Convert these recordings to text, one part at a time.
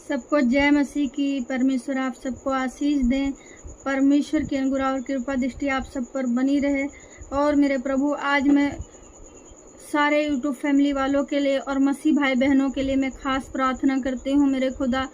सबको जय मसीह की। परमेश्वर आप सबको आशीष दें। परमेश्वर की अनुग्रह और कृपा दृष्टि आप सब पर बनी रहे। और मेरे प्रभु, आज मैं सारे यूट्यूब फैमिली वालों के लिए और मसीह भाई बहनों के लिए मैं खास प्रार्थना करती हूँ। मेरे खुदा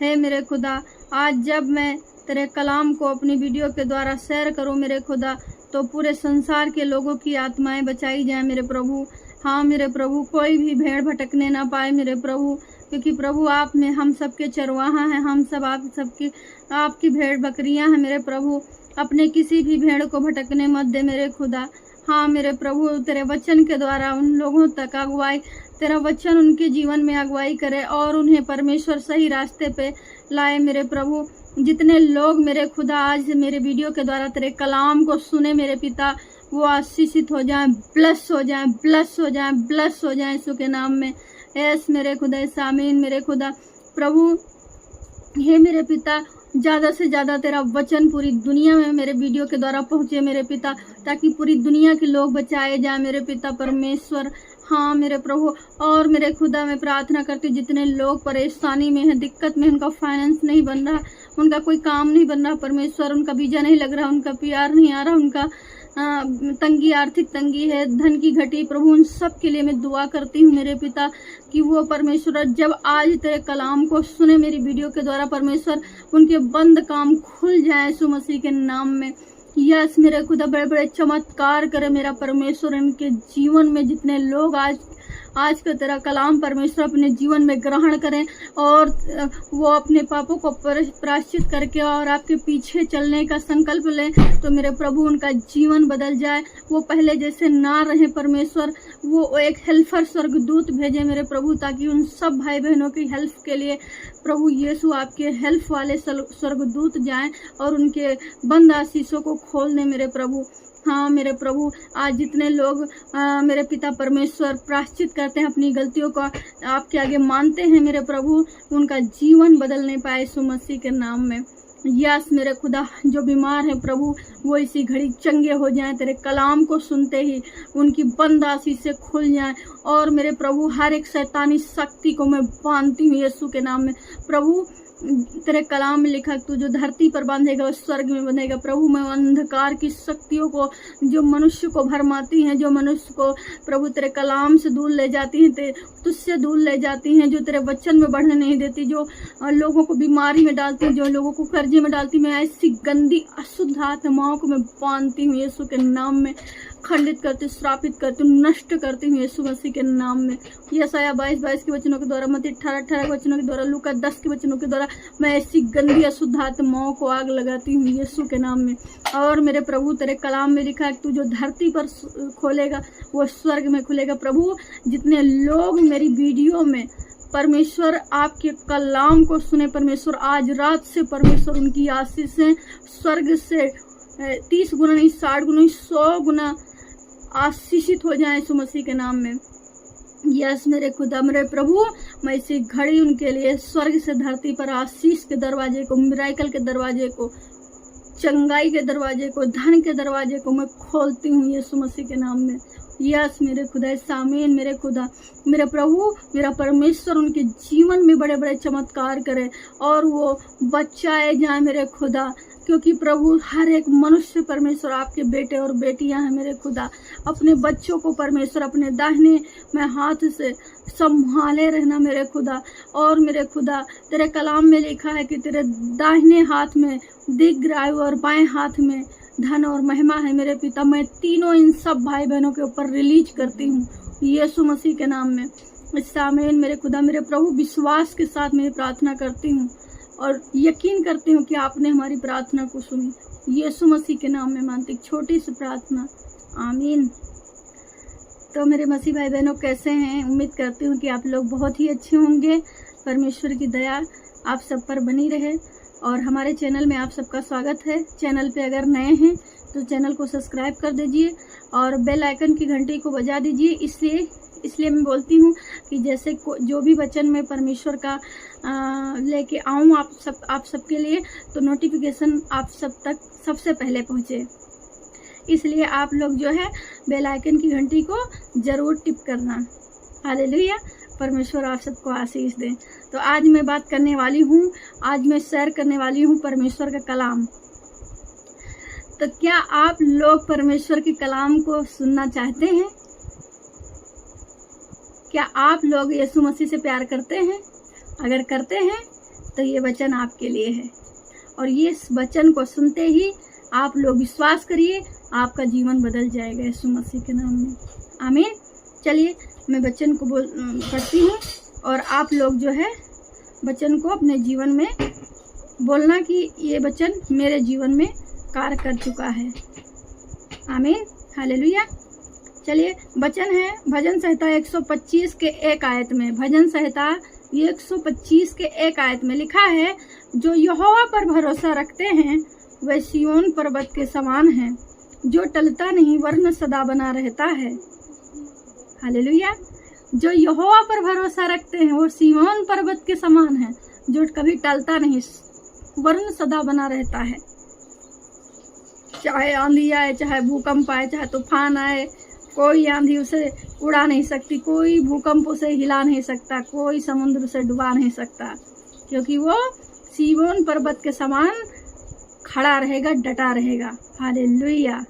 है, मेरे खुदा, आज जब मैं तेरे कलाम को अपनी वीडियो के द्वारा शेयर करूँ मेरे खुदा, तो पूरे संसार के लोगों की आत्माएं बचाई जाएं मेरे प्रभु। हाँ मेरे प्रभु, कोई भी भेड़ भटकने ना पाए मेरे प्रभु, क्योंकि प्रभु आप में हम सबके चरवाहा हैं। हम सब आप सबकी आपकी भेड़ बकरियां हैं मेरे प्रभु। अपने किसी भी भेड़ को भटकने मत दे मेरे खुदा। हाँ मेरे प्रभु, तेरे वचन के द्वारा उन लोगों तक अगुवाई, तेरा वचन उनके जीवन में अगुवाई करे और उन्हें परमेश्वर सही रास्ते पे लाए मेरे प्रभु। जितने लोग मेरे खुदा आज मेरे वीडियो के द्वारा तेरे कलाम को सुने मेरे पिता, वो आशीषित हो जाएं, ब्लस हो जाएं, ब्लस हो जाएं, ब्लस हो जाएं यीशु के नाम में। ऐस मेरे खुदा, आमीन मेरे खुदा। प्रभु हे मेरे पिता, ज़्यादा से ज़्यादा तेरा वचन पूरी दुनिया में मेरे वीडियो के द्वारा पहुँचे मेरे पिता, ताकि पूरी दुनिया के लोग बचाए जाए मेरे पिता परमेश्वर। हाँ मेरे प्रभु, और मेरे खुदा मैं प्रार्थना करती हूँ जितने लोग परेशानी में हैं, दिक्कत में, उनका फाइनेंस नहीं बन रहा, उनका कोई काम नहीं बन रहा परमेश्वर, उनका वीजा नहीं लग रहा, उनका PR नहीं आ रहा, उनका तंगी, आर्थिक तंगी है, धन की घटी, प्रभु उन सब के लिए मैं दुआ करती हूँ मेरे पिता कि वो परमेश्वर जब आज तेरे कलाम को सुने मेरी वीडियो के द्वारा परमेश्वर, उनके बंद काम खुल जाए यीशु मसीह के नाम में। यस मेरे खुदा, बड़े बड़े चमत्कार करे मेरा परमेश्वर इनके जीवन में। जितने लोग आज का तेरा कलाम परमेश्वर अपने जीवन में ग्रहण करें और वो अपने पापों को प्रायश्चित करके और आपके पीछे चलने का संकल्प लें, तो मेरे प्रभु उनका जीवन बदल जाए। वो पहले जैसे ना रहे परमेश्वर, वो एक हेल्पर स्वर्गदूत भेजे मेरे प्रभु, ताकि उन सब भाई बहनों की हेल्प के लिए प्रभु यीशु आपके हेल्प वाले स्वर्गदूत जाएं और उनके बंद आशीषों को खोल दें मेरे प्रभु। हाँ मेरे प्रभु, आज जितने लोग मेरे पिता परमेश्वर प्रायश्चित करते हैं, अपनी गलतियों को आपके आगे मानते हैं मेरे प्रभु, उनका जीवन बदल नहीं पाए यीशु मसीह के नाम में। यस मेरे खुदा, जो बीमार है प्रभु वो इसी घड़ी चंगे हो जाएं, तेरे कलाम को सुनते ही उनकी बंद आशीष से खुल जाएं। और मेरे प्रभु हर एक शैतानी शक्ति को मैं बांधती हूँ यीशु के नाम में। प्रभु तेरे कलाम में लिखा, तू जो धरती पर बांधेगा वो स्वर्ग में बंधेगा। प्रभु मैं अंधकार की शक्तियों को जो मनुष्य को भरमाती हैं, जो मनुष्य को प्रभु तेरे कलाम से दूर ले जाती हैं, तुझसे दूर ले जाती हैं, जो तेरे वचन में बढ़ने नहीं देती, जो लोगों को बीमारी में डालती है, जो लोगों को कर्जे में डालती, मैं ऐसी गंदी अशुद्ध आत्माओं को मैं बांधती हूँ यीशु के नाम में, खंडित करती, श्रापित करती हूँ, नष्ट करती हूँ यीशु मसीह के नाम में। यशायाह 22:22 के वचनों के द्वारा, मत्ती 18:18 के वचनों के द्वारा, लूका 10 के वचनों के द्वारा मैं ऐसी गंदी अशुद्ध आत्माओं को आग लगाती हूँ यीशु के नाम में। और मेरे प्रभु तेरे कलाम में लिखा है, तू जो धरती पर खोलेगा वो स्वर्ग में खुलेगा। प्रभु जितने लोग मेरी वीडियो में परमेश्वर आपके कलाम को सुने परमेश्वर, आज रात से परमेश्वर उनकी आशीषें स्वर्ग से 30 गुना नहीं, 60 गुना नहीं, 100 गुना आशीषित हो जाए यीशु मसीह के नाम में। यस मेरे खुदा, मेरे प्रभु, मैं इसी घड़ी उनके लिए स्वर्ग से धरती पर आशीष के दरवाजे को, मिराकल के दरवाजे को, चंगाई के दरवाजे को, धन के दरवाजे को मैं खोलती हूँ यीशु मसीह के नाम में। यस मेरे खुदा, सामीन मेरे खुदा, मेरे प्रभु, मेरा परमेश्वर उनके जीवन में बड़े बड़े चमत्कार करे और वो बचाए जाए मेरे खुदा, क्योंकि प्रभु हर एक मनुष्य परमेश्वर आपके बेटे और बेटियां हैं मेरे खुदा। अपने बच्चों को परमेश्वर अपने दाहिने में हाथ से संभाले रहना मेरे खुदा। और मेरे खुदा तेरे कलाम में लिखा है कि तेरे दाहिने हाथ में दीर्घायु और बाएं हाथ में धन और महिमा है मेरे पिता। मैं तीनों इन सब भाई बहनों के ऊपर रिलीज करती हूँ यीशु मसीह के नाम में। आमीन मेरे खुदा, मेरे प्रभु, विश्वास के साथ मैं प्रार्थना करती हूँ और यकीन करती हूँ कि आपने हमारी प्रार्थना को सुनी। यीशु मसीह के नाम में मानती छोटी सी प्रार्थना, आमीन। तो मेरे मसीह भाई बहनों कैसे हैं? उम्मीद करती हूँ कि आप लोग बहुत ही अच्छे होंगे। परमेश्वर की दया आप सब पर बनी रहे और हमारे चैनल में आप सबका स्वागत है। चैनल पे अगर नए हैं तो चैनल को सब्सक्राइब कर दीजिए और बेल आइकन की घंटी को बजा दीजिए। इसलिए मैं बोलती हूँ कि जैसे जो भी वचन मैं परमेश्वर का लेके आऊँ आप सबके लिए, तो नोटिफिकेशन आप सब तक सबसे पहले पहुँचे। इसलिए आप लोग जो है बेल आइकन की घंटी को ज़रूर टिप करना। हालेलुया। परमेश्वर आप सबको आशीष दें। तो आज मैं बात करने वाली हूँ, आज मैं शेयर करने वाली हूँ परमेश्वर का कलाम। तो क्या आप लोग परमेश्वर के कलाम को सुनना चाहते हैं? क्या आप लोग यीशु मसीह से प्यार करते हैं? अगर करते हैं तो ये वचन आपके लिए है, और ये इस वचन को सुनते ही आप लोग विश्वास करिए, आपका जीवन बदल जाएगा यीशु मसीह के नाम में। आमीन। चलिए मैं वचन को पढ़ती हूँ, और आप लोग जो है वचन को अपने जीवन में बोलना कि ये वचन मेरे जीवन में कार्य कर चुका है। आमीन, हालेलुया। चलिए वचन है भजन संहिता 125 के 1 आयत में। भजन संहिता 125 के 1 आयत में लिखा है, जो यहोवा पर भरोसा रखते हैं वह सिय्योन पर्वत के समान है, जो टलता नहीं वरन सदा बना रहता है। हालेलुया। जो यहोवा पर भरोसा रखते हैं वो सिय्योन पर्वत के समान है, जो कभी टलता नहीं वरन सदा बना रहता है। चाहे आंधी आए, चाहे भूकंप आए, चाहे तूफान आए, कोई आंधी उसे उड़ा नहीं सकती, कोई भूकंप उसे हिला नहीं सकता, कोई समुद्र उसे डुबा नहीं सकता, क्योंकि वो सिय्योन पर्वत के समान खड़ा रहेगा, डटा रहेगा। हालेलुया।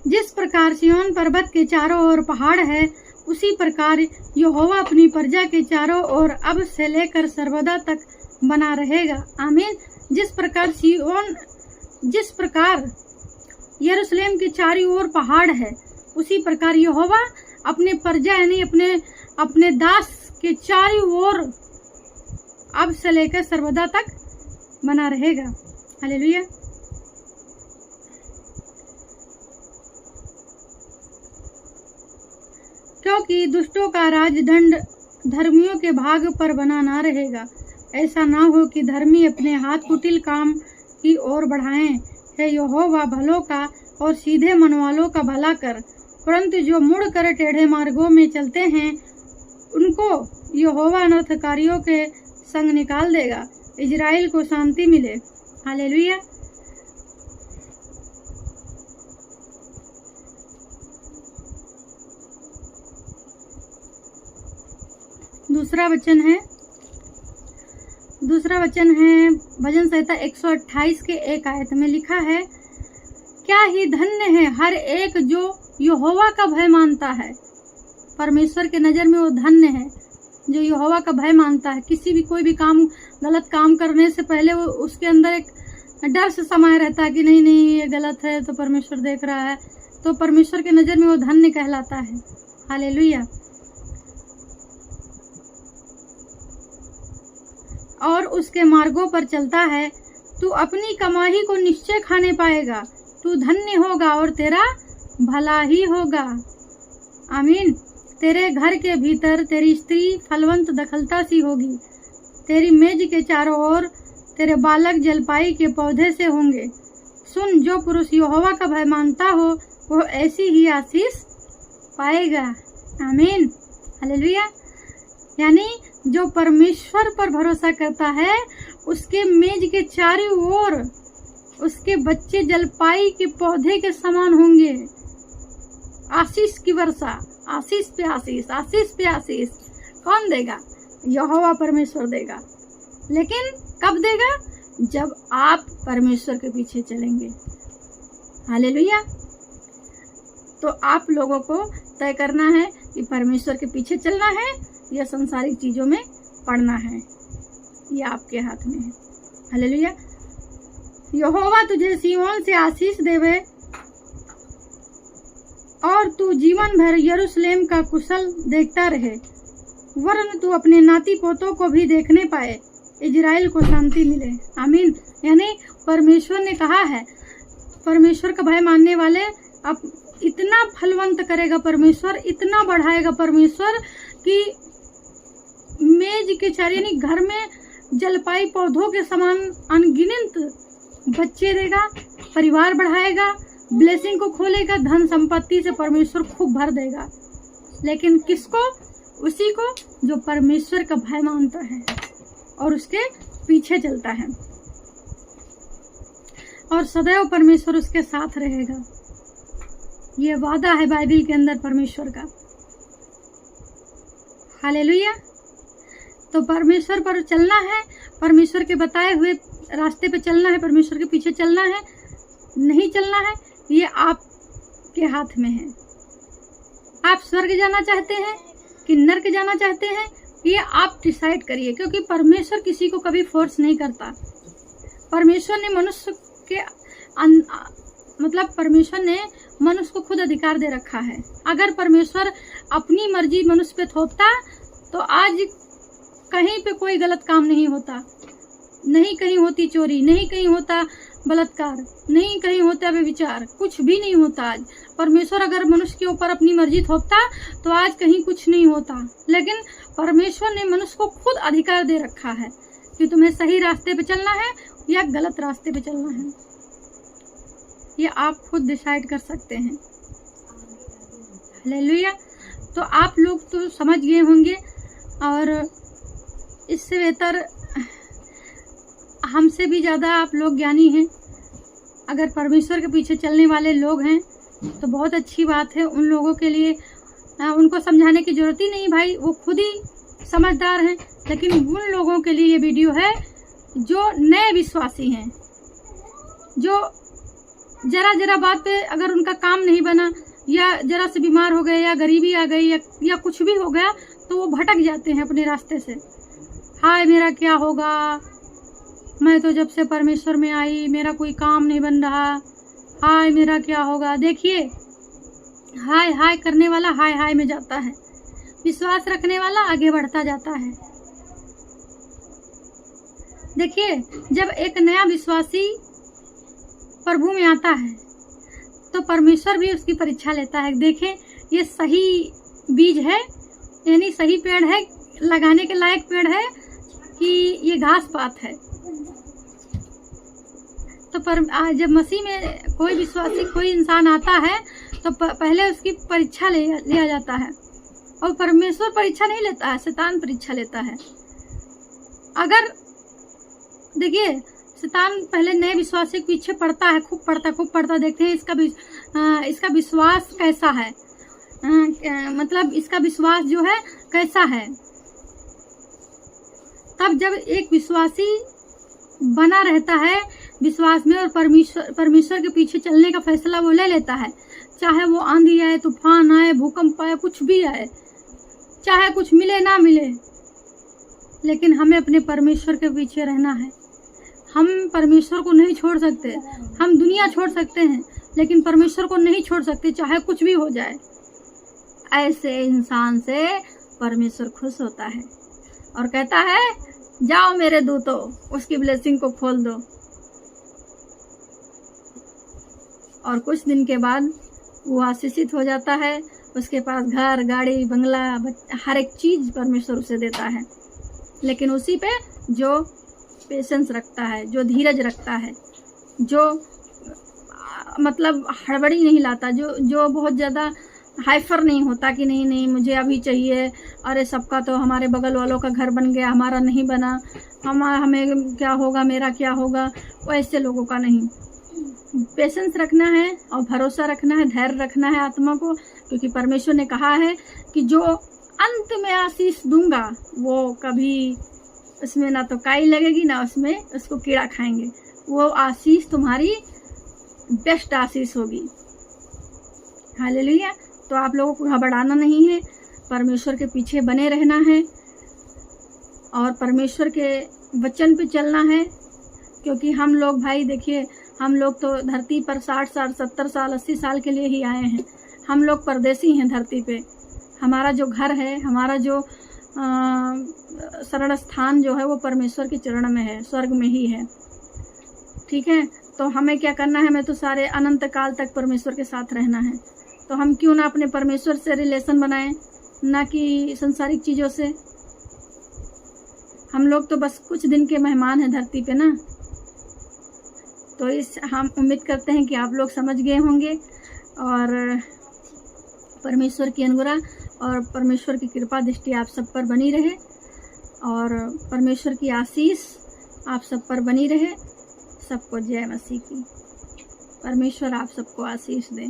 जिस प्रकार सिय्योन पर्वत के चारों ओर पहाड़ है, उसी प्रकार यहोवा अपनी प्रजा के चारों ओर अब से लेकर सर्वदा तक बना रहेगा। आमीन। जिस प्रकार यरूशलेम के चारों ओर पहाड़ है, उसी प्रकार यहोवा अपने प्रजा यानी अपने दास के चारों ओर अब से लेकर सर्वदा तक बना रहेगा। हालेलुया। क्योंकि दुष्टों का राजदंड धर्मियों के भाग पर बना ना रहेगा। ऐसा ना हो कि धर्मी अपने हाथ कुटिल काम की ओर बढ़ाएं। है यहोवा भलों का और सीधे मन वालों का भला कर, परंतु जो मुड़ कर टेढ़े मार्गों में चलते हैं उनको यहोवा अनर्थकारियों के संग निकाल देगा। इजराइल को शांति मिले। हालेलुया। दूसरा वचन है भजन संहिता 128 के 1 आयत में लिखा है, क्या ही धन्य है हर एक जो यहोवा का भय मानता है। परमेश्वर के नज़र में वो धन्य है जो यहोवा का भय मानता है। कोई भी काम, गलत काम करने से पहले वो उसके अंदर एक डर से समाये रहता है कि नहीं ये गलत है, तो परमेश्वर देख रहा है, तो परमेश्वर के नज़र में वो धन्य कहलाता है। हालेलुया। और उसके मार्गों पर चलता है। तू अपनी कमाई को निश्चय खाने पाएगा, तू धन्य होगा और तेरा भला ही होगा। आमीन। तेरे घर के भीतर तेरी स्त्री फलवंत दखलता सी होगी, तेरी मेज के चारों ओर तेरे बालक जलपाई के पौधे से होंगे। सुन, जो पुरुष यहोवा का भय मानता हो वो ऐसी ही आशीष पाएगा। आमीन, हालेलुया। यानी जो परमेश्वर पर भरोसा करता है उसके मेज के चारों ओर उसके बच्चे जलपाई के पौधे के समान होंगे। आशीष की वर्षा, आशीष पे आशीष, आशीष पे आशीष कौन देगा? यहोवा परमेश्वर देगा। लेकिन कब देगा? जब आप परमेश्वर के पीछे चलेंगे। हालेलुया। तो आप लोगों को तय करना है कि परमेश्वर के पीछे चलना है या संसारिक चीजों में पड़ना है, ये आपके हाथ में है। हालेलुया। यहोवा तुझे सिय्योन से आशीष देवे और तू जीवन भर यरूशलेम का कुशल देखता रहे, वरन तू अपने नाती पोतों को भी देखने पाए, इजराइल को शांति मिले। आमीन। यानी परमेश्वर ने कहा है, परमेश्वर का भय मानने वाले अब इतना फलवंत करेगा परमेश्वर, इतना बढ़ाएगा परमेश्वर कि मेज के चारों यानी घर में जलपाई पौधों के समान अनगिनत बच्चे देगा, परिवार बढ़ाएगा, ब्लेसिंग को खोलेगा, धन संपत्ति से परमेश्वर खूब भर देगा। लेकिन किसको? उसी को जो परमेश्वर का भय मानता है और उसके पीछे चलता है, और सदैव परमेश्वर उसके साथ रहेगा। ये वादा है बाइबल के अंदर परमेश्वर का। हालेलुया। तो परमेश्वर पर चलना है, परमेश्वर के बताए हुए रास्ते पे चलना है, परमेश्वर के पीछे चलना है, नहीं चलना है, ये आपके हाथ में है। आप स्वर्ग जाना चाहते हैं कि नरक जाना चाहते हैं, ये आप डिसाइड करिए, क्योंकि परमेश्वर किसी को कभी फोर्स नहीं करता। परमेश्वर ने मनुष्य के मतलब परमेश्वर ने मनुष्य को खुद अधिकार दे रखा है। अगर परमेश्वर अपनी मर्जी मनुष्य पे थोपता तो आज कहीं पे कोई गलत काम नहीं होता, नहीं कहीं होती चोरी, नहीं कहीं होता बलात्कार, नहीं कहीं होता व्यभिचार, कुछ भी नहीं होता। आज परमेश्वर अगर मनुष्य के ऊपर अपनी मर्जी थोपता तो आज कहीं कुछ नहीं होता। लेकिन परमेश्वर ने मनुष्य को खुद अधिकार दे रखा है कि तुम्हें सही रास्ते पे चलना है या गलत रास्ते पे चलना है, ये आप खुद डिसाइड कर सकते हैं। हालेलुया। तो आप लोग तो समझ गए होंगे, और इससे बेहतर हमसे भी ज़्यादा आप लोग ज्ञानी हैं। अगर परमेश्वर के पीछे चलने वाले लोग हैं तो बहुत अच्छी बात है। उन लोगों के लिए उनको समझाने की ज़रूरत ही नहीं भाई, वो खुद ही समझदार हैं। लेकिन उन लोगों के लिए ये वीडियो है जो नए विश्वासी हैं, जो जरा बात पे अगर उनका काम नहीं बना, या जरा से बीमार हो गए, या गरीबी आ गई, या कुछ भी हो गया, तो वो भटक जाते हैं अपने रास्ते से। हाय मेरा क्या होगा, मैं तो जब से परमेश्वर में आई मेरा कोई काम नहीं बन रहा, हाय मेरा क्या होगा। देखिए, हाय हाय करने वाला हाय हाय में जाता है, विश्वास रखने वाला आगे बढ़ता जाता है। देखिए, जब एक नया विश्वासी प्रभु में आता है तो परमेश्वर भी उसकी परीक्षा लेता है। देखें, ये सही बीज है, यानी सही पेड़ है, लगाने के लायक पेड़ है कि ये घास पात है। तो जब मसीह में कोई विश्वासी, कोई इंसान आता है तो पहले उसकी परीक्षा लिया जाता है। और परमेश्वर परीक्षा नहीं लेता है, शैतान परीक्षा लेता है। अगर देखिए, शैतान पहले नए विश्वासी के पीछे पड़ता है, खूब पड़ता, देखते हैं इसका विश्वास कैसा है, मतलब इसका विश्वास जो है कैसा है। तब जब एक विश्वासी बना रहता है विश्वास में और परमेश्वर के पीछे चलने का फैसला वो ले लेता है, चाहे वो आंधी आए, तूफान आए, भूकंप आए, कुछ भी आए, चाहे कुछ मिले ना मिले, लेकिन हमें अपने परमेश्वर के पीछे रहना है। हम परमेश्वर को नहीं छोड़ सकते। हम दुनिया छोड़ सकते हैं लेकिन परमेश्वर को नहीं छोड़ सकते, चाहे कुछ भी हो जाए। ऐसे इंसान से परमेश्वर खुश होता है और कहता है, जाओ मेरे दूतों, उसकी ब्लेसिंग को खोल दो। और कुछ दिन के बाद वो आशीषित हो जाता है, उसके पास घर, गाड़ी, बंगला, हर एक चीज परमेश्वर उसे देता है। लेकिन उसी पे जो पेशेंस रखता है, जो धीरज रखता है, जो मतलब हड़बड़ी नहीं लाता, जो बहुत ज़्यादा हाइफर नहीं होता कि नहीं मुझे अभी चाहिए, अरे सबका तो हमारे बगल वालों का घर बन गया, हमारा नहीं बना, हमें क्या होगा, मेरा क्या होगा, वैसे लोगों का नहीं। पेशेंस रखना है और भरोसा रखना है, धैर्य रखना है आत्मा को, क्योंकि परमेश्वर ने कहा है कि जो अंत में आशीष दूंगा वो कभी उसमें ना तो काई लगेगी ना उसमें उसको कीड़ा खाएंगे। वो आशीष तुम्हारी बेस्ट आशीष होगी। हालेलुया। तो आप लोगों को घबराना नहीं है, परमेश्वर के पीछे बने रहना है और परमेश्वर के वचन पे चलना है। क्योंकि हम लोग भाई देखिए, हम लोग तो धरती पर 60 साल, 70 साल, 80 साल के लिए ही आए हैं। हम लोग परदेसी हैं धरती पे। हमारा जो घर है, हमारा जो शरण स्थान जो है वो परमेश्वर के चरण में है, स्वर्ग में ही है। ठीक है, तो हमें क्या करना है, हमें तो सारे अनंत काल तक परमेश्वर के साथ रहना है। तो हम क्यों ना अपने परमेश्वर से रिलेशन बनाएं, ना कि संसारिक चीज़ों से। हम लोग तो बस कुछ दिन के मेहमान हैं धरती पे ना। तो हम उम्मीद करते हैं कि आप लोग समझ गए होंगे और परमेश्वर की अनुग्रह और परमेश्वर की कृपा दृष्टि आप सब पर बनी रहे और परमेश्वर की आशीष आप सब पर बनी रहे। सबको जय मसीह की। परमेश्वर आप सबको आशीष दें।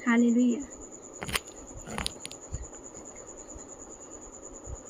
हालेलुया।